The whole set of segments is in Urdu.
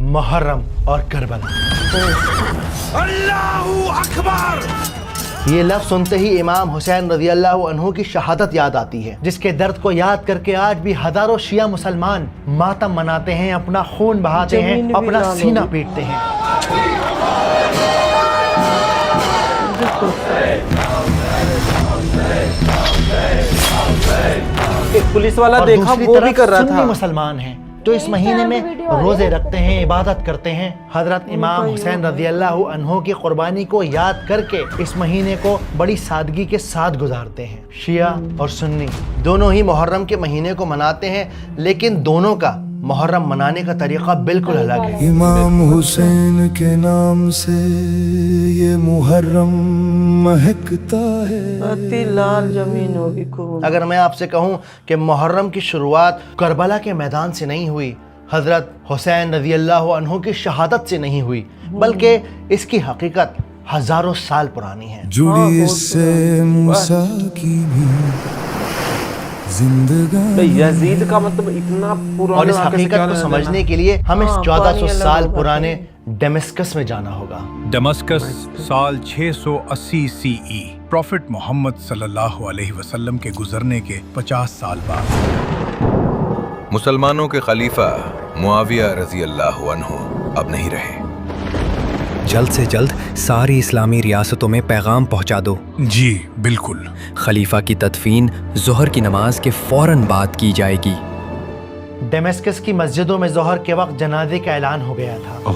محرم اور کربلا۔ اللہ اکبر! یہ لفظ سنتے ہی امام حسین رضی اللہ عنہ کی شہادت یاد آتی ہے، جس کے درد کو یاد کر کے آج بھی ہزاروں شیعہ مسلمان ماتم مناتے ہیں، اپنا خون بہاتے ہیں، اپنا سینہ پیٹتے ہیں۔ ایک پولیس والا اور دیکھا دوسری وہ بھی کر طرف رہا سنی تھا۔ مسلمان ہیں جو اس مہینے میں روزے رکھتے ہیں، عبادت کرتے ہیں، حضرت امام حسین رضی اللہ عنہ کی قربانی کو یاد کر کے اس مہینے کو بڑی سادگی کے ساتھ گزارتے ہیں۔ شیعہ اور سنی دونوں ہی محرم کے مہینے کو مناتے ہیں، لیکن دونوں کا محرم منانے کا طریقہ بالکل الگ ہے۔ امام حسین کے نام سے یہ محرم مہکتا ہے، لال زمین ہوگی کو۔ اگر میں آپ سے کہوں کہ محرم کی شروعات کربلا کے میدان سے نہیں ہوئی، حضرت حسین رضی اللہ عنہ کی شہادت سے نہیں ہوئی، بلکہ اس کی حقیقت ہزاروں سال پرانی ہے۔ جڑی اس سے موسیٰ کی بھی زندگانی۔ یزید کا مطلب اتنا پرانا، اور اس حقیقت کو سمجھنے کے لیے ہمیں 1400 سال پرانے ڈیمسکس میں جانا ہوگا۔ دمسکس سال 680 سی ای، پروفٹ محمد صلی اللہ علیہ وسلم کے گزرنے کے 50 سال بعد۔ مسلمانوں کے خلیفہ معاویہ رضی اللہ عنہ اب نہیں رہے۔ جلد سے جلد ساری اسلامی ریاستوں میں پیغام پہنچا دو۔ جی بالکل۔ خلیفہ کی تدفین ظہر کی نماز کے فوراً بعد کی جائے گی۔ ڈیمسکس کی مسجدوں میں ظہر کے وقت جنازے کا اعلان ہو گیا تھا۔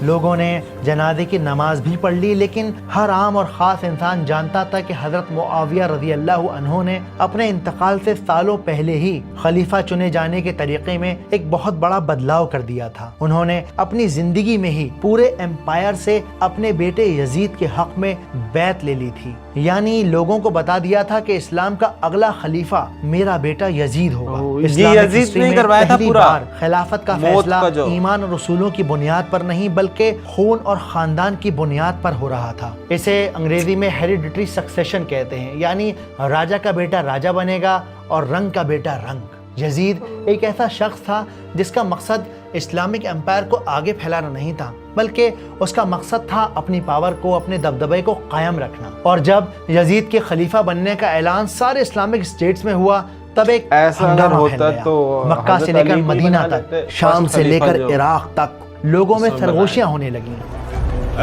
لوگوں نے جنازے کی نماز بھی پڑھ لی، لیکن ہر عام اور خاص انسان جانتا تھا کہ حضرت معاویہ رضی اللہ عنہ نے اپنے انتقال سے سالوں پہلے ہی خلیفہ چنے جانے کے طریقے میں ایک بہت بڑا بدلاؤ کر دیا تھا۔ انہوں نے اپنی زندگی میں ہی پورے امپائر سے اپنے بیٹے یزید کے حق میں بیعت لے لی تھی، یعنی لوگوں کو بتا دیا تھا کہ اسلام کا اگلا خلیفہ میرا بیٹا یزید ہوگا۔ اسلامی یزید ہسٹری نے میں کروایا تھا پہلی پورا بار خلافت کا موت فیصلہ کا جو ایمان اور رسولوں کی بنیاد پر نہیں بلکہ خون اور خاندان کی بنیاد پر ہو رہا تھا۔ اسے انگریزی میں ہیریڈیٹری سکسیشن کہتے ہیں، یعنی راجہ کا بیٹا راجہ بنے گا اور رنگ کا بیٹا رنگ۔ یزید ایک ایسا شخص تھا جس کا مقصد اسلامک امپائر کو آگے پھیلانا نہیں تھا، بلکہ اس کا مقصد تھا اپنی پاور کو، اپنے دبدبے کو قائم رکھنا۔ اور جب یزید کے خلیفہ بننے کا اعلان سارے اسلامک اسٹیٹس میں ہوا، تب ایک ایسا اگر ہنگامہ ہوتا پھیل گیا۔ تو مکہ سے لے کر مدینہ تک، شام سے لے کر عراق تک لوگوں میں سرگوشیاں ہونے لگیں۔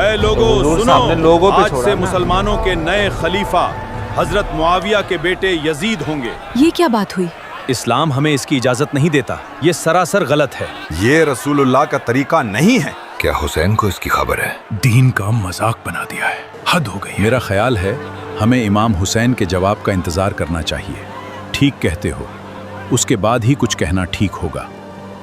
اے لوگو حضور سنو، صاحب نے لوگوں پہ آج چھوڑا سے نا۔ مسلمانوں کے نئے خلیفہ حضرت معاویہ کے بیٹے یزید ہوں گے۔ یہ کیا بات ہوئی؟ اسلام ہمیں اس کی اجازت نہیں دیتا، یہ سراسر غلط ہے۔ یہ رسول اللہ کا طریقہ نہیں ہے۔ کیا حسین کو اس کی خبر ہے؟ دین کا مذاق بنا دیا ہے، حد ہو گئی۔ میرا خیال ہے ہمیں امام حسین کے جواب کا انتظار کرنا چاہیے۔ ٹھیک کہتے ہو، اس کے بعد ہی کچھ کہنا ٹھیک ہوگا۔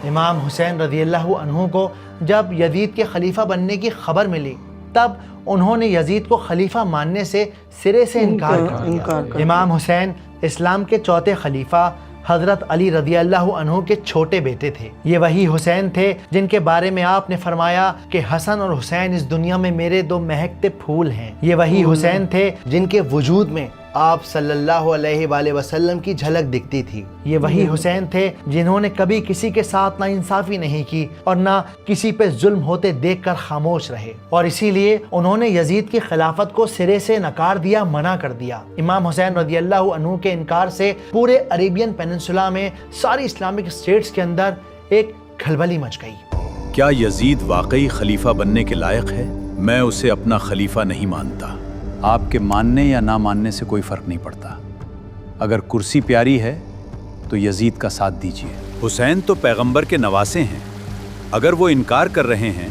امام حسین رضی اللہ عنہ کو جب یزید کے خلیفہ بننے کی خبر ملی، تب انہوں نے یزید کو خلیفہ ماننے سے سرے سے انکار کر دیا۔ امام حسین اسلام کے چوتھے خلیفہ حضرت علی رضی اللہ عنہ کے چھوٹے بیٹے تھے۔ یہ وہی حسین تھے جن کے بارے میں آپ نے فرمایا کہ حسن اور حسین اس دنیا میں میرے دو مہکتے پھول ہیں۔ یہ وہی حسین تھے جن کے وجود میں آپ صلی اللہ علیہ وآلہ وسلم کی جھلک دکھتی تھی۔ یہ وہی حسین تھے جنہوں نے کبھی کسی کے ساتھ ناانصافی نہیں کی اور نہ کسی پہ ظلم ہوتے دیکھ کر خاموش رہے، اور اسی لیے انہوں نے یزید کی خلافت کو سرے سے نکار دیا، منع کر دیا۔ امام حسین رضی اللہ عنہ کے انکار سے پورے عربین پیننسولا میں، ساری اسلامک اسٹیٹس کے اندر ایک کھلبلی مچ گئی۔ کیا یزید واقعی خلیفہ بننے کے لائق ہے؟ میں اسے اپنا خلیفہ نہیں مانتا۔ آپ کے ماننے یا نہ ماننے سے کوئی فرق نہیں پڑتا۔ اگر کرسی پیاری ہے تو یزید کا ساتھ دیجیے۔ حسین تو پیغمبر کے نواسے ہیں، اگر وہ انکار کر رہے ہیں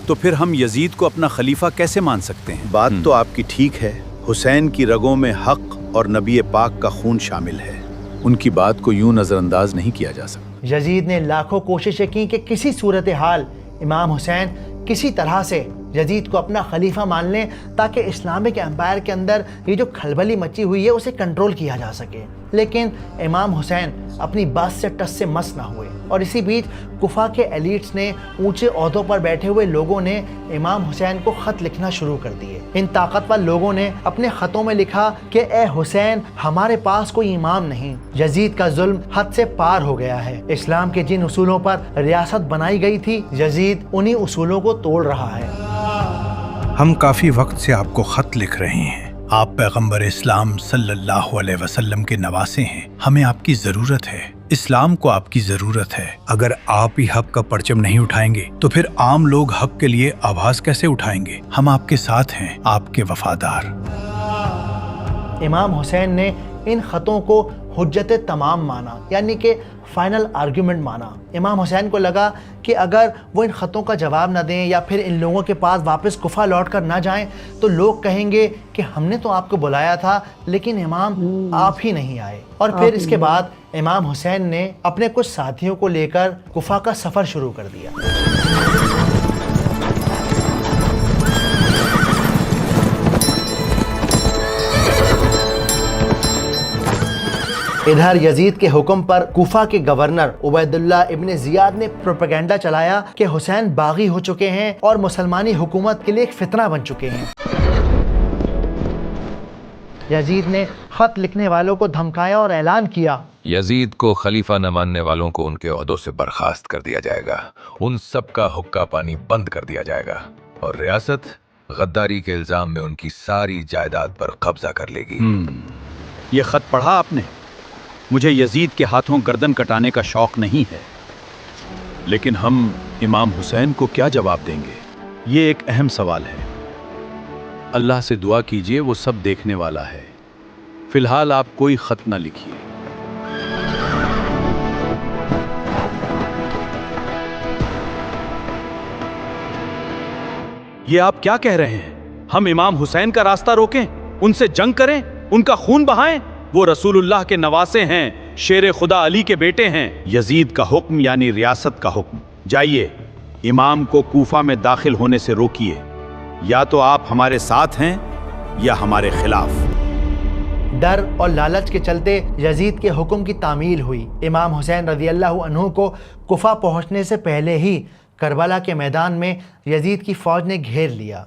تو پھر ہم یزید کو اپنا خلیفہ کیسے مان سکتے ہیں؟ بات تو آپ کی ٹھیک ہے، حسین کی رگوں میں حق اور نبی پاک کا خون شامل ہے، ان کی بات کو یوں نظر انداز نہیں کیا جا سکتا۔ یزید نے لاکھوں کوششیں کی کہ کسی صورتحال امام حسین کسی طرح سے یزید کو اپنا خلیفہ مان لیں تاکہ اسلامک امپائر کے اندر یہ جو کھلبلی مچی ہوئی ہے اسے کنٹرول کیا جا سکے۔ لیکن امام حسین اپنی بات سے ٹس سے مس نہ ہوئے، اور اسی بیچ کوفہ کے ایلیٹس نے، اونچے عہدوں پر بیٹھے ہوئے لوگوں نے امام حسین کو خط لکھنا شروع کر دیے۔ ان طاقتور لوگوں نے اپنے خطوں میں لکھا کہ اے حسین، ہمارے پاس کوئی امام نہیں، یزید کا ظلم حد سے پار ہو گیا ہے، اسلام کے جن اصولوں پر ریاست بنائی گئی تھی یزید انہی اصولوں کو توڑ رہا ہے۔ ہم کافی وقت سے آپ کو خط لکھ رہے ہیں، آپ پیغمبر اسلام صلی اللہ علیہ وسلم کے نواسے ہیں، ہمیں آپ کی ضرورت ہے، اسلام کو آپ کی ضرورت ہے۔ اگر آپ ہی حق کا پرچم نہیں اٹھائیں گے تو پھر عام لوگ حق کے لیے آواز کیسے اٹھائیں گے؟ ہم آپ کے ساتھ ہیں، آپ کے وفادار۔ امام حسین نے ان خطوں کو حجت تمام مانا، یعنی کہ فائنل آرگیومنٹ مانا۔ امام حسین کو لگا کہ اگر وہ ان خطوں کا جواب نہ دیں یا پھر ان لوگوں کے پاس واپس کوفہ لوٹ کر نہ جائیں تو لوگ کہیں گے کہ ہم نے تو آپ کو بلایا تھا لیکن امام آپ ہی نہیں آئے۔ اور پھر اس کے بعد امام حسین نے اپنے کچھ ساتھیوں کو لے کر کوفہ کا سفر شروع کر دیا۔ ادھر یزید کے حکم پر کوفہ کے گورنر عبید اللہ ابن زیاد نے پروپیگنڈا چلایا کہ حسین باغی ہو چکے ہیں اور مسلمانی حکومت کے لیے ایک فتنہ بن چکے ہیں۔ یزید نے خط لکھنے والوں کو دھمکایا اور اعلان کیا، یزید کو خلیفہ نہ ماننے والوں کو ان کے عہدوں سے برخاست کر دیا جائے گا، ان سب کا حقہ پانی بند کر دیا جائے گا، اور ریاست غداری کے الزام میں ان کی ساری جائیداد پر قبضہ کر لے گی۔ یہ خط پڑھا آپ نے؟ مجھے یزید کے ہاتھوں گردن کٹانے کا شوق نہیں ہے، لیکن ہم امام حسین کو کیا جواب دیں گے؟ یہ ایک اہم سوال ہے۔ اللہ سے دعا کیجئے، وہ سب دیکھنے والا ہے۔ فی الحال آپ کوئی خط نہ لکھیے۔ یہ آپ کیا کہہ رہے ہیں؟ ہم امام حسین کا راستہ روکیں، ان سے جنگ کریں، ان کا خون بہائیں؟ وہ رسول اللہ کے نواسے ہیں، شیر خدا علی کے بیٹے ہیں۔ یزید کا حکم یعنی ریاست کا حکم۔ جائیے امام کو کوفہ میں داخل ہونے سے روکیے، یا تو آپ ہمارے ساتھ ہیں یا ہمارے خلاف۔ ڈر اور لالچ کے چلتے یزید کے حکم کی تعمیل ہوئی۔ امام حسین رضی اللہ عنہ کو کوفہ پہنچنے سے پہلے ہی کربلا کے میدان میں یزید کی فوج نے گھیر لیا۔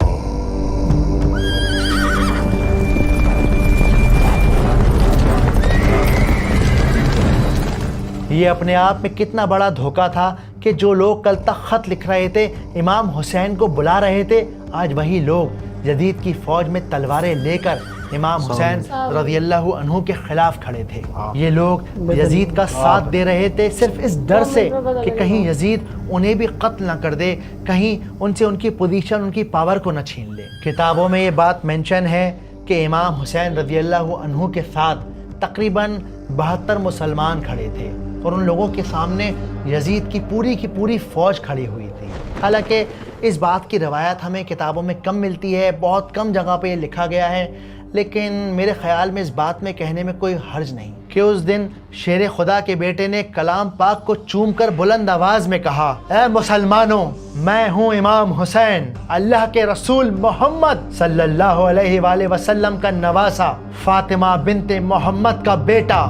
یہ اپنے آپ میں کتنا بڑا دھوکہ تھا کہ جو لوگ کل تک خط لکھ رہے تھے، امام حسین کو بلا رہے تھے، آج وہی لوگ یزید کی فوج میں تلواریں لے کر امام حسین رضی اللہ عنہ کے خلاف کھڑے تھے۔ یہ لوگ یزید کا ساتھ دے رہے تھے صرف اس ڈر سے کہ کہیں یزید انہیں بھی قتل نہ کر دے، کہیں ان سے ان کی پوزیشن، ان کی پاور کو نہ چھین لے۔ کتابوں میں یہ بات مینشن ہے کہ امام حسین رضی اللہ عنہ کے ساتھ تقریباً 72 مسلمان کھڑے تھے، اور ان لوگوں کے سامنے یزید کی پوری فوج کھڑی ہوئی تھی۔ حالانکہ اس بات کی روایت ہمیں کتابوں میں کم ملتی ہے، بہت کم جگہ پہ یہ لکھا گیا ہے، لیکن میرے خیال میں اس بات میں کہنے میں کوئی حرج نہیں کہ اس دن شیر خدا کے بیٹے نے کلام پاک کو چوم کر بلند آواز میں کہا، اے مسلمانوں، میں ہوں امام حسین، اللہ کے رسول محمد صلی اللہ علیہ وآلہ وسلم کا نواسا، فاطمہ بنت محمد کا بیٹا۔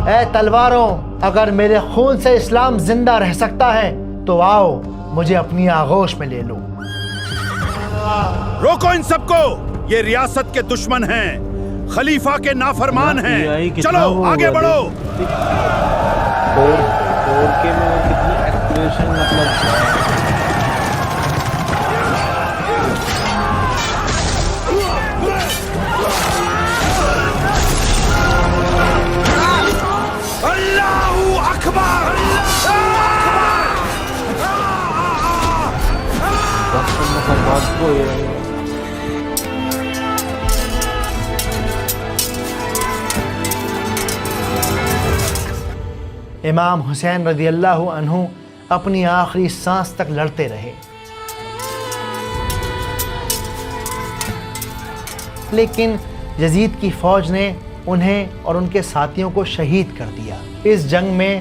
اے تلواروں، اگر میرے خون سے اسلام زندہ رہ سکتا ہے تو آؤ مجھے اپنی آغوش میں لے لو۔ روکو ان سب کو، یہ ریاست کے دشمن ہیں، خلیفہ کے نافرمان ہیں، چلو آگے بڑھو۔ اور کے میں وہ کتنی ایکسپریشن مطلب اللہ اکبر، مسلمان کو امام حسین رضی اللہ عنہ اپنی آخری سانس تک لڑتے رہے، لیکن یزید کی فوج نے انہیں اور ان کے ساتھیوں کو شہید کر دیا۔ اس جنگ میں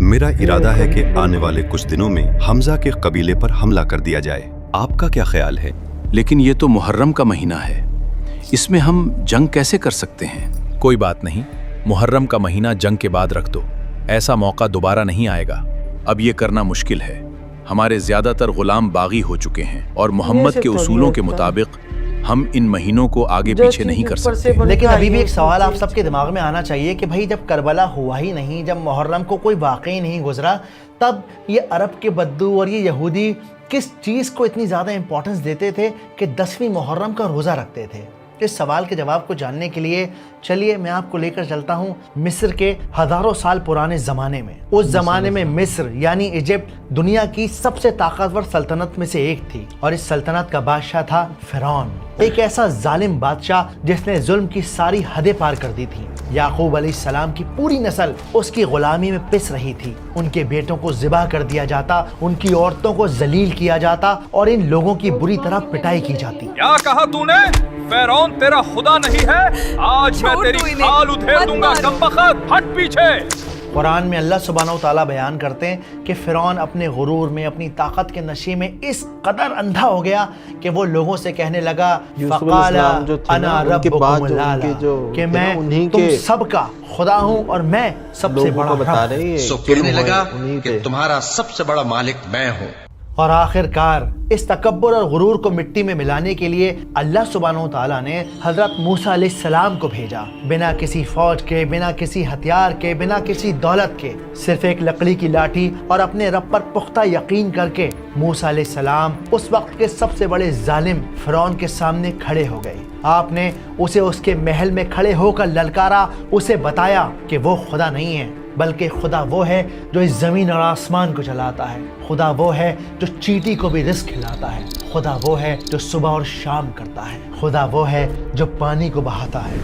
میرا ارادہ ہے کہ آنے والے کچھ دنوں میں حمزہ کے قبیلے پر حملہ کر دیا جائے. آپ کا کیا خیال ہے؟ لیکن یہ تو محرم کا مہینہ ہے، اس میں ہم جنگ کیسے کر سکتے ہیں؟ کوئی بات نہیں، محرم کا مہینہ جنگ کے بعد رکھ دو، ایسا موقع دوبارہ نہیں آئے گا. اب یہ کرنا مشکل ہے، ہمارے زیادہ تر غلام باغی ہو چکے ہیں اور محمد کے اصولوں کے مطابق ہم ان مہینوں کو آگے پیچھے نہیں کر سکتے. لیکن ابھی بھی ایک سوال آپ سب کے دماغ میں آنا چاہیے کہ بھائی جب کربلا ہوا ہی نہیں، جب محرم کو کوئی واقعی نہیں گزرا، تب یہ عرب کے بدو اور یہ یہودی کس چیز کو اتنی زیادہ امپورٹنس دیتے تھے کہ 10ویں محرم کا روزہ رکھتے تھے؟ اس سوال کے جواب کو جاننے کے لیے چلیے میں آپ کو لے کر چلتا ہوں مصر کے ہزاروں سال پرانے زمانے میں. اس زمانے میں مصر یعنی ایجپٹ دنیا کی سب سے طاقتور سلطنت میں سے ایک تھی، اور اس سلطنت کا بادشاہ تھا فرعون، ایک ایسا ظالم بادشاہ جس نے ظلم کی ساری حدیں پار کر دی تھی. یعقوب علیہ السلام کی پوری نسل اس کی غلامی میں پس رہی تھی. ان کے بیٹوں کو ذبح کر دیا جاتا، ان کی عورتوں کو ذلیل کیا جاتا اور ان لوگوں کی بری طرح پٹائی کی جاتی. کیا کہا تو نے؟ فرعون تیرا خدا نہیں ہے؟ آج میں تیری کھال ادھیڑ دوں گا کمبخت، ہٹ پیچھے. قرآن میں اللہ سبحانہ و تعالیٰ بیان کرتے ہیں کہ فرعون اپنے غرور میں، اپنی طاقت کے نشے میں اس قدر اندھا ہو گیا کہ وہ لوگوں سے کہنے لگا فقال انا ربکم الاعلی، کہ میں تم سب کا خدا ہوں اور میں سب سے بڑا رب. سو کہنے لگا کہ تمہارا سب سے بڑا مالک میں ہوں. اور آخر کار اس تکبر اور غرور کو مٹی میں ملانے کے لیے اللہ سبحانہ و تعالیٰ نے حضرت موسیٰ علیہ السلام کو بھیجا، بنا کسی فوج کے، بنا کسی ہتھیار کے، بنا کسی دولت کے، صرف ایک لکڑی کی لاٹھی اور اپنے رب پر پختہ یقین کر کے موسیٰ علیہ السلام اس وقت کے سب سے بڑے ظالم فرعون کے سامنے کھڑے ہو گئے. آپ نے اسے اس کے محل میں کھڑے ہو کر للکارا، اسے بتایا کہ وہ خدا نہیں ہے، بلکہ خدا وہ ہے جو اس زمین اور آسمان کو چلاتا ہے. خدا وہ ہے جو چیٹی کو بھی رزق کھلاتا ہے. خدا وہ ہے جو صبح اور شام کرتا ہے. خدا وہ ہے جو پانی کو بہاتا ہے.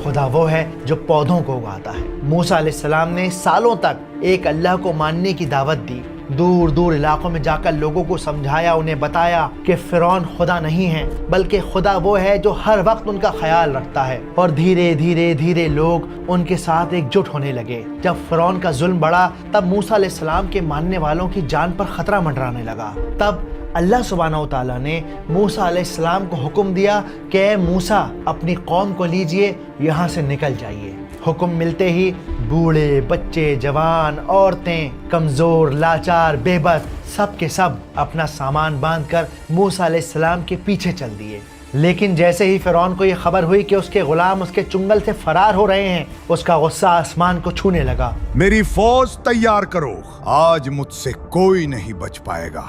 خدا وہ ہے جو پودوں کو اگاتا ہے. موسیٰ علیہ السلام نے سالوں تک ایک اللہ کو ماننے کی دعوت دی، دور دور علاقوں میں جا کر لوگوں کو سمجھایا، انہیں بتایا کہ فرعون خدا نہیں ہے بلکہ خدا وہ ہے جو ہر وقت ان کا خیال رکھتا ہے. اور دھیرے دھیرے دھیرے لوگ ان کے ساتھ ایک جٹ ہونے لگے. جب فرعون کا ظلم بڑھا تب موسیٰ علیہ السلام کے ماننے والوں کی جان پر خطرہ منڈرانے لگا. تب اللہ سبحانہ و تعالیٰ نے موسیٰ علیہ السلام کو حکم دیا کہ اے موسیٰ اپنی قوم کو لیجئے، یہاں سے نکل جائیے. حکم ملتے ہی بوڑھے، بچے، جوان، عورتیں، کمزور، لاچار، بے بس سب کے سب اپنا سامان باندھ کر موسیٰ علیہ السلام کے پیچھے چل دیے. لیکن جیسے ہی فرعون کو یہ خبر ہوئی کہ اس کے غلام اس کے چنگل سے فرار ہو رہے ہیں، اس کا غصہ آسمان کو چھونے لگا. میری فوج تیار کرو، آج مجھ سے کوئی نہیں بچ پائے گا،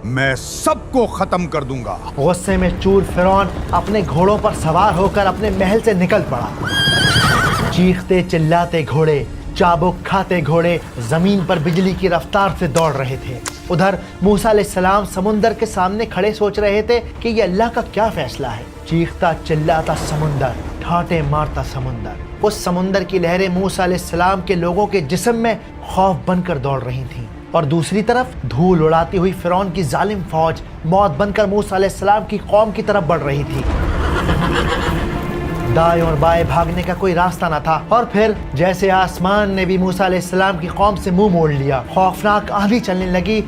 میں سب کو ختم کر دوں گا. غصے میں چور فرعون اپنے گھوڑوں پر سوار ہو کر اپنے محل سے نکل پڑا. چیختے چلاتے گھوڑے، چابک کھاتے گھوڑے زمین پر بجلی کی رفتار سے دوڑ رہے تھے. ادھر موسیٰ علیہ السلام سمندر کے سامنے کھڑے سوچ رہے تھے کہ یہ اللہ کا کیا فیصلہ ہے. چیختا چلاتا سمندر، ٹھاٹے مارتا سمندر، اس سمندر کی لہریں موسیٰ علیہ السلام کے لوگوں کے جسم میں خوف بن کر دوڑ رہی تھیں، اور دوسری طرف دھول اڑاتی ہوئی فرعون کی ظالم فوج موت بن کر موسیٰ علیہ السلام کی قوم کی طرف بڑھ رہی تھی. دائیں اور بائیں بھاگنے کا کوئی راستہ نہ تھا. اور پھر جیسے آسمان نے بھی موسیٰ علیہ السلام کی قوم سے منہ موڑ لیا، خوفناک آندھی چلنے لگی.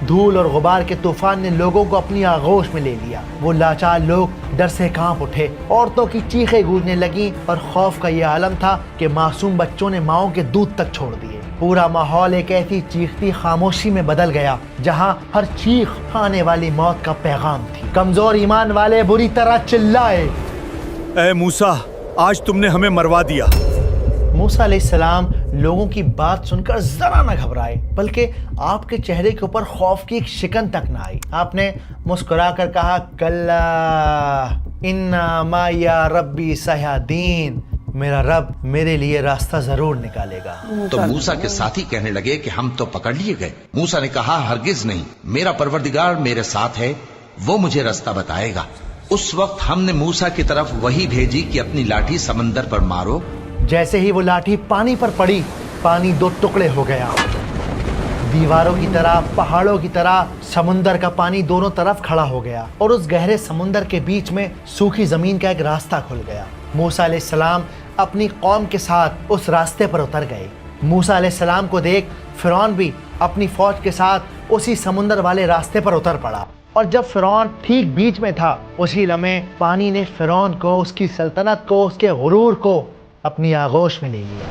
دھول اور غبار کے طوفان نے لوگوں کو اپنی آغوش میں لے لیا. وہ لاچار لوگ ڈر سے کانپ اٹھے، عورتوں کی چیخیں گونجنے لگیں، اور خوف کا یہ عالم تھا کہ معصوم بچوں نے ماؤں کے دودھ تک چھوڑ دیے. پورا ماحول ایک ایسی چیختی خاموشی میں بدل گیا جہاں ہر چیخ آنے والی موت کا پیغام تھی. کمزور ایمان والے بری طرح چلائے، اے موسیٰ آج تم نے ہمیں مروا دیا. موسیٰ علیہ السلام لوگوں کی بات سن کر ذرا نہ گھبرائے، بلکہ آپ کے چہرے کے اوپر خوف کی ایک شکن تک نہ آئی. آپ نے مسکرا کر کہا کلا انا معی ربی سیہدین، میرا رب میرے لیے راستہ ضرور نکالے گا. تو موسیٰ کے ساتھی کہنے لگے کہ ہم تو پکڑ لیے گئے. موسیٰ نے کہا ہرگز نہیں، میرا پروردگار میرے ساتھ ہے، وہ مجھے راستہ بتائے گا. اس وقت ہم نے موسیٰ کی طرف وہی بھیجی کہ اپنی لاٹھی سمندر پر مارو. جیسے ہی وہ لاٹھی پانی پر پڑی، پانی دو ٹکڑے ہو گیا. دیواروں کی طرح، پہاڑوں کی طرح سمندر کا پانی دونوں طرف کھڑا ہو گیا، اور اس گہرے سمندر کے بیچ میں سوکھی زمین کا ایک راستہ کھل گیا. موسیٰ علیہ السلام اپنی قوم کے ساتھ اس راستے پر اتر گئے. موسیٰ علیہ السلام کو دیکھ فرعون بھی اپنی فوج کے ساتھ اسی سمندر والے راستے پر اتر پڑا، اور جب فرعون ٹھیک بیچ میں تھا اسی لمحے پانی نے فرعون کو، اس کی سلطنت کو، اس کے غرور کو اپنی آغوش میں لے لیا۔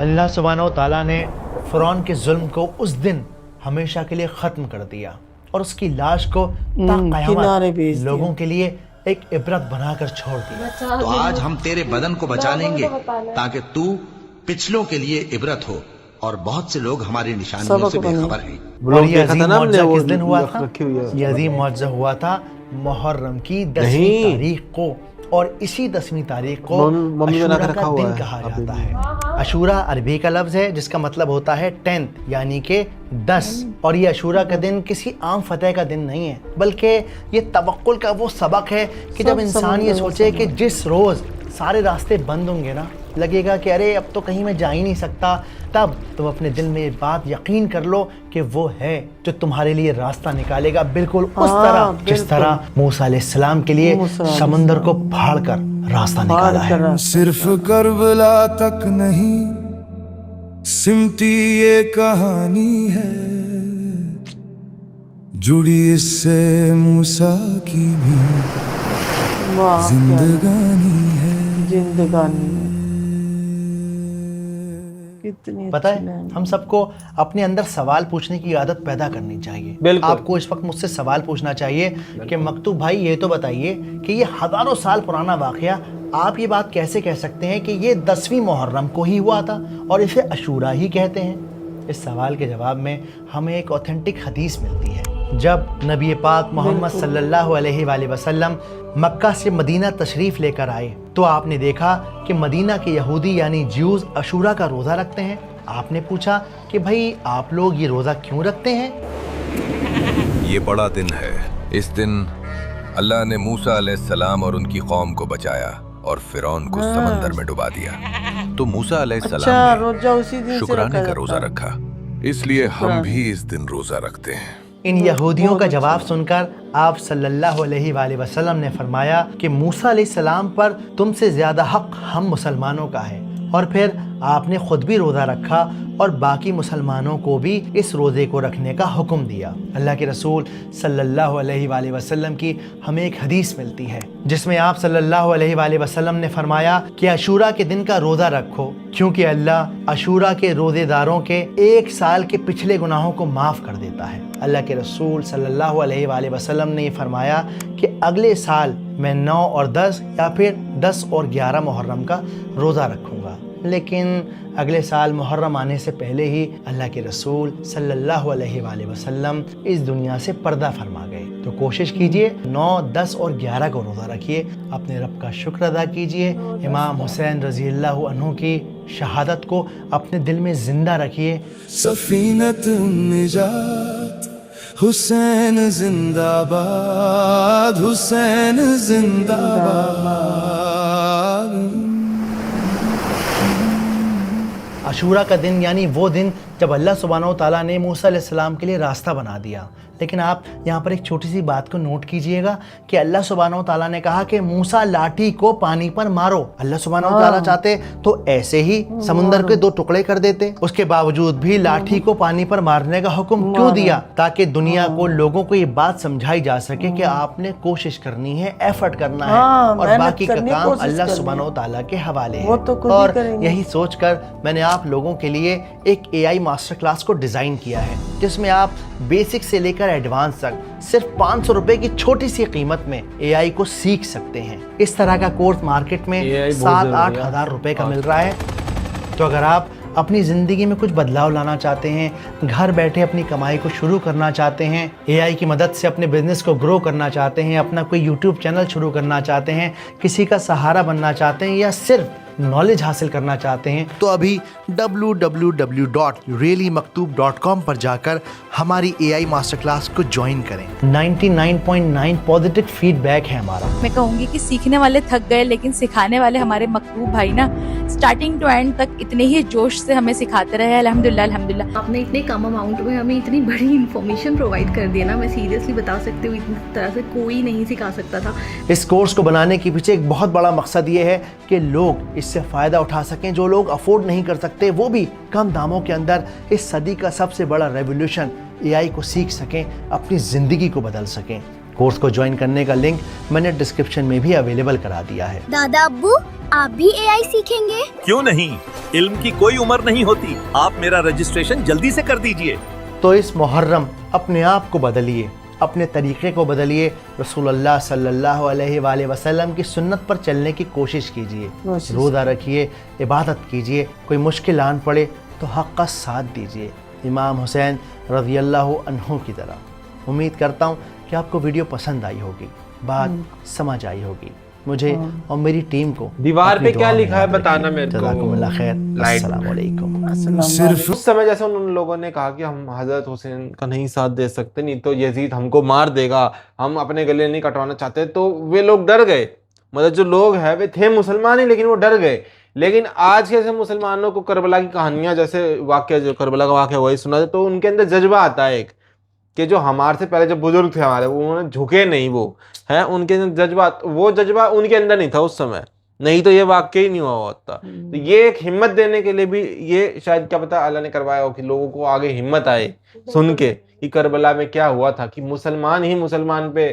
اللہ سبحانہ و تعالیٰ نے فرعون کے ظلم کو اس دن ہمیشہ کے لیے ختم کر دیا اور اس کی لاش کو تا قیامت لوگوں کے لیے ایک عبرت بنا کر چھوڑ دیا۔ تو آج ہم تیرے بدن کو بچا لیں گے تاکہ تو پچھلوں کے لیے عبرت ہو، اور بہت سے لوگ ہماری نشانیوں سے بے خبر ہیں۔ اور یہ عظیم معجزہ کس دن ہوا تھا؟ یہ عظیم معجزہ ہوا تھا محرم کی 10ویں تاریخ کو، اور اسی 10ویں تاریخ کو عاشورہ کا دن کہا جاتا ہے۔ عاشورہ عربی کا لفظ ہے جس کا مطلب ہوتا ہے 10 یعنی کہ 10، اور یہ عاشورہ کا دن کسی عام فتح کا دن نہیں ہے، بلکہ یہ توکل کا وہ سبق ہے کہ جب انسان یہ سوچے کہ جس روز سارے راستے بند ہوں گے نا، لگے گا کہ ارے اب تو کہیں میں جا ہی نہیں سکتا، تب تم اپنے دل میں یہ بات یقین کر لو کہ وہ ہے جو تمہارے لیے راستہ نکالے گا، بالکل اس طرح جس طرح موسیٰ علیہ السلام کے لیے سمندر کو پھاڑ کر راستہ نکالا ہے۔ صرف کربلا تک نہیں سمتی یہ کہانی ہے، جڑی اس سے موسیٰ کی بھی زندگانی ہے۔ پتہ ہے ہم سب کو اپنے اندر سوال پوچھنے کی عادت پیدا کرنی چاہیے۔ آپ کو اس وقت مجھ سے سوال پوچھنا چاہیے کہ مکتوب بھائی یہ تو بتائیے کہ یہ ہزاروں سال پرانا واقعہ آپ یہ بات کیسے کہہ سکتے ہیں کہ یہ 10ویں محرم کو ہی ہوا تھا اور اسے عاشورہ ہی کہتے ہیں؟ اس سوال کے جواب میں ہمیں ایک اوتھینٹک حدیث ملتی ہے۔ جب نبی پاک محمد صلی اللہ علیہ وآلہ وسلم مکہ سے مدینہ تشریف لے کر آئے تو آپ نے دیکھا کہ مدینہ کے یہودی یعنی جیوز عاشورہ کا روزہ رکھتے ہیں۔ آپ نے پوچھا کہ بھائی آپ لوگ یہ روزہ کیوں رکھتے ہیں؟ یہ بڑا دن ہے، اس دن اللہ نے موسیٰ علیہ السلام اور ان کی قوم کو بچایا اور فرعون کو سمندر میں ڈبا دیا، تو موسیٰ علیہ السلام نے شکرانے کا روزہ رکھا، اس لیے ہم بھی اس دن روزہ رکھتے ہیں۔ ان یہودیوں کا جواب سن کر آپ صلی اللہ علیہ وآلہ وسلم نے فرمایا کہ موسیٰ علیہ السلام پر تم سے زیادہ حق ہم مسلمانوں کا ہے، اور پھر آپ نے خود بھی روزہ رکھا اور باقی مسلمانوں کو بھی اس روزے کو رکھنے کا حکم دیا۔ اللہ کے رسول صلی اللہ علیہ وآلہ وسلم کی ہمیں ایک حدیث ملتی ہے جس میں آپ صلی اللہ علیہ وآلہ وسلم نے فرمایا کہ عاشورہ کے دن کا روزہ رکھو، کیونکہ اللہ عاشورہ کے روزے داروں کے 1 سال کے پچھلے گناہوں کو معاف کر دیتا ہے۔ اللہ کے رسول صلی اللہ علیہ وآلہ وسلم نے یہ فرمایا کہ اگلے سال میں 9 اور 10 یا پھر 10 اور 11 محرم کا روزہ رکھوں گا، لیکن اگلے سال محرم آنے سے پہلے ہی اللہ کے رسول صلی اللہ علیہ وآلہ وسلم اس دنیا سے پردہ فرما گئے۔ تو کوشش کیجئے 9، 10 اور 11 کو روزہ رکھیے، اپنے رب کا شکر ادا کیجئے، امام حسین رضی اللہ عنہ کی شہادت کو اپنے دل میں زندہ رکھیے۔ سفینت نجات حسین زندہ باد، حسین زندہ باد۔ عاشورہ کا دن یعنی وہ دن جب اللہ سبحانہ و تعالیٰ نے موسیٰ علیہ السلام کے لیے راستہ بنا دیا۔ لیکن آپ یہاں پر ایک چھوٹی سی بات کو نوٹ کیجئے گا کہ اللہ سبحانہ و تعالیٰ نے کہا کہ موسیٰ لاٹھی کو پانی پر مارو۔ اللہ سبحانہ و تعالیٰ چاہتے تو ایسے ہی سمندر کے 2 ٹکڑے کر دیتے، اس کے باوجود بھی لاٹھی کو پانی پر مارنے کا حکم کیوں دیا؟ تاکہ دنیا کو، لوگوں کو یہ بات سمجھائی جا سکے کہ آپ نے کوشش کرنی ہے، ایفرٹ کرنا ہے، اور باقی کا کام اللہ سبحانہ و تعالیٰ کے حوالے ہے۔ اور یہی سوچ کر میں نے آپ لوگوں کے لیے ایک AI ماسٹر کلاس کو ڈیزائن کیا ہے، جس میں آپ بیسک سے لے کر ایڈوانس تک صرف 500 روپے کی چھوٹی سی قیمت میں AI کو سیکھ سکتے ہیں۔ اس طرح کا کورس مارکیٹ میں 7-8 ہزار روپے کا مل رہا ہے۔ تو اگر آپ اپنی زندگی میں کچھ بدلاؤ لانا چاہتے ہیں، گھر بیٹھے اپنی کمائی کو شروع کرنا چاہتے ہیں، AI کی مدد سے اپنے بزنس کو گرو کرنا چاہتے ہیں، اپنا کوئی YouTube چینل شروع کرنا چاہتے ہیں، کسی کا سہارا بننا چاہتے ہیں، یا صرف نالج حاصل کرنا چاہتے ہیں تو ابھی www.reallymaktoob.com پر جا کر ہماری AI ماسٹر کلاس کو جوائن کریں. 99.9 پازیٹیو فیڈ بیک ہے ہمارا. میں کہوں گی کہ سیکھنے والے تھک گئے لیکن سکھانے والے ہمارے مکتوب بھائی نا سٹارٹنگ ٹو اینڈ تک اتنے ہی جوش سے ہمیں سکھاتے رہے. الحمدللہ الحمدللہ. آپ نے اتنے کم اماؤنٹ میں ہمیں اتنی بڑی انفارمیشن پرووائڈ کر دی نا, میں سیریسلی بتا سکتی ہوں اتنی طرح سے کوئی نہیں سکھا سکتا تھا. اس کورس کو بنانے کے پیچھے ایک بہت بڑا مقصد یہ ہے کہ لوگ اس سے فائدہ اٹھا سکیں. جو لوگ افورڈ نہیں کر سکتے وہ بھی کم داموں کے اندر اس صدی کا سب سے بڑا ریولیوشن AI کو سیکھ سکیں, اپنی زندگی کو بدل سکیں. کورس کو جوائن کرنے کا لنک میں نے ڈسکرپشن میں بھی اویلیبل کرا دیا ہے. دادا ابو آپ بھی AI سیکھیں گے؟ کیوں نہیں, علم کی کوئی عمر نہیں ہوتی. آپ میرا رجسٹریشن جلدی سے کر دیجئے. تو اس محرم اپنے آپ کو بدلیے, اپنے طریقے کو بدلیے, رسول اللہ صلی اللہ علیہ وآلہ وسلم کی سنت پر چلنے کی کوشش کیجیے, روزہ رکھیے, عبادت کیجیے, کوئی مشکل آن پڑے تو حق کا ساتھ دیجیے امام حسین رضی اللہ عنہ کی طرح. امید کرتا ہوں کہ آپ کو ویڈیو پسند آئی ہوگی, بات سمجھ آئی ہوگی. مجھے اور میری ٹیم کو دیوار پہ کیا لکھا ہے بتانا میرے کو. جزاکم اللہ خیر. السلام علیکم. صرف اس سمے جیسے ان لوگوں نے کہا کہ ہم حضرت حسین کا نہیں ساتھ دے سکتے, نہیں تو یزید ہم کو مار دے گا, ہم اپنے گلے نہیں کٹوانا چاہتے, تو وہ لوگ ڈر گئے. مطلب جو لوگ ہیں وہ تھے مسلمان ہی لیکن وہ ڈر گئے. لیکن آج کے مسلمانوں کو کربلا کی کہانیاں جیسے واقعہ جو کربلا کا واقعہ وہی سنا تو ان کے اندر جذبہ آتا ہے ایک کہ جو ہمارے سے پہلے جو بزرگ تھے ہمارے انہوں نے جھکے نہیں, وہ ہیں ان کے اندر جذبہ, وہ جذبہ ان کے اندر نہیں تھا اس سمے, نہیں تو یہ واقعہ ہی نہیں ہوا ہوتا. تو یہ ایک ہمت دینے کے لیے بھی یہ شاید کیا پتا اللہ نے کروایا ہو کہ لوگوں کو آگے ہمت آئے سن کے کہ کربلا میں کیا ہوا تھا, کہ مسلمان ہی مسلمان پہ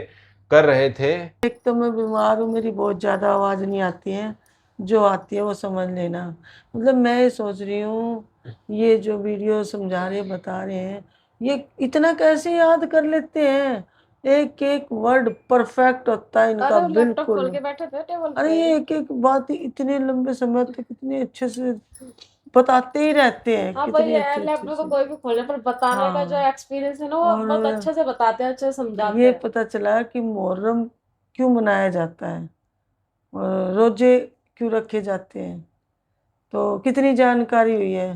کر رہے تھے. ایک تو میں بیمار ہوں, میری بہت زیادہ آواز نہیں آتی ہے, جو آتی ہے وہ سمجھ لینا. مطلب میں یہ سوچ رہی ہوں یہ جو ویڈیو سمجھا رہے بتا رہے ہیں یہ اتنا کیسے یاد کر لیتے ہیں, ایک ایک ورڈ پرفیکٹ ہوتا ہے ان کا بالکل. ارے یہ ایک ایک بات اتنے لمبے سمے تک کتنے اچھے سے بتاتے ہی رہتے ہیں. کوئی بھی کھولنے پر بتانے کا جو ایکسپیرینس ہے نا وہ بہت اچھے سے بتاتے ہیں, اچھے سے سمجھاتے ہیں. یہ پتہ چلا کہ محرم کیوں منایا جاتا ہے, روزے کیوں رکھے جاتے ہیں, تو کتنی جانکاری ہوئی ہے.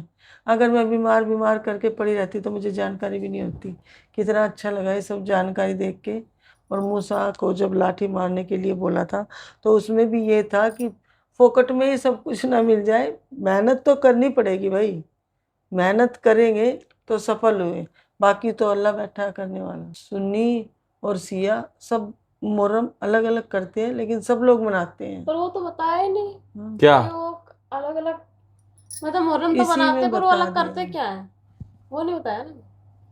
اگر میں بیمار کر کے پڑی رہتی تو مجھے جانکاری بھی نہیں ہوتی. کتنا اچھا لگا یہ سب جانکاری دیکھ کے. اور موسیٰ کو جب لاٹھی مارنے کے لیے بولا تھا تو اس میں بھی یہ تھا کہ فوکٹ میں ہی سب کچھ نہ مل جائے, محنت تو کرنی پڑے گی بھائی, محنت کریں گے تو سفل ہوئے, باقی تو اللہ بیٹھا کرنے والا. سنی اور سیاہ سب محرم الگ الگ کرتے ہیں لیکن سب لوگ مناتے ہیں. پر وہ تو بتایا ہی نہیں کیا الگ الگ, مطلب محرم تو مناتے پر وہ الگ کرتے کیا ہے وہ نہیں بتایا نا.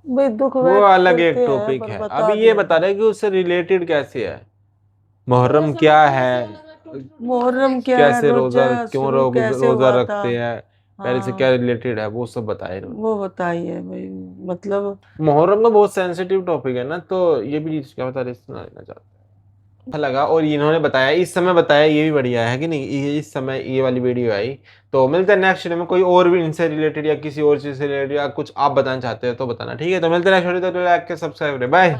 وہ الگ ایک ٹاپک ہے. ابھی یہ بتا رہے کہ اس سے ریلیٹڈ کیسے ہے, محرم کیا ہے, محرم کیا کیسے روزہ کیوں روزہ رکھتے ہیں, پہلے سے کیا ریلیٹڈ ہے وہ سب بتائے. وہ بتائیے بھائی, مطلب محرم تو بہت سینسیٹیو ٹاپک ہے نا, تو یہ بھی کیا بتا رہے سنا لینا چاہتے ہیں. اچھا لگا اور انہوں نے بتایا اس سمے بتایا, یہ بھی بڑھیا ہے کہ نہیں. اس سمے یہ والی ویڈیو آئی تو ملتے ہیں نیکسٹ ویڈیو میں کوئی اور بھی ان سے ریلیٹڈ یا کسی اور چیز سے ریلیٹڈ یا کچھ آپ بتانا چاہتے ہیں تو بتانا, ٹھیک ہے. تو ملتے ہیں نیکسٹ ویڈیو, تو لائک کے سبسکرائب کریں. بائے.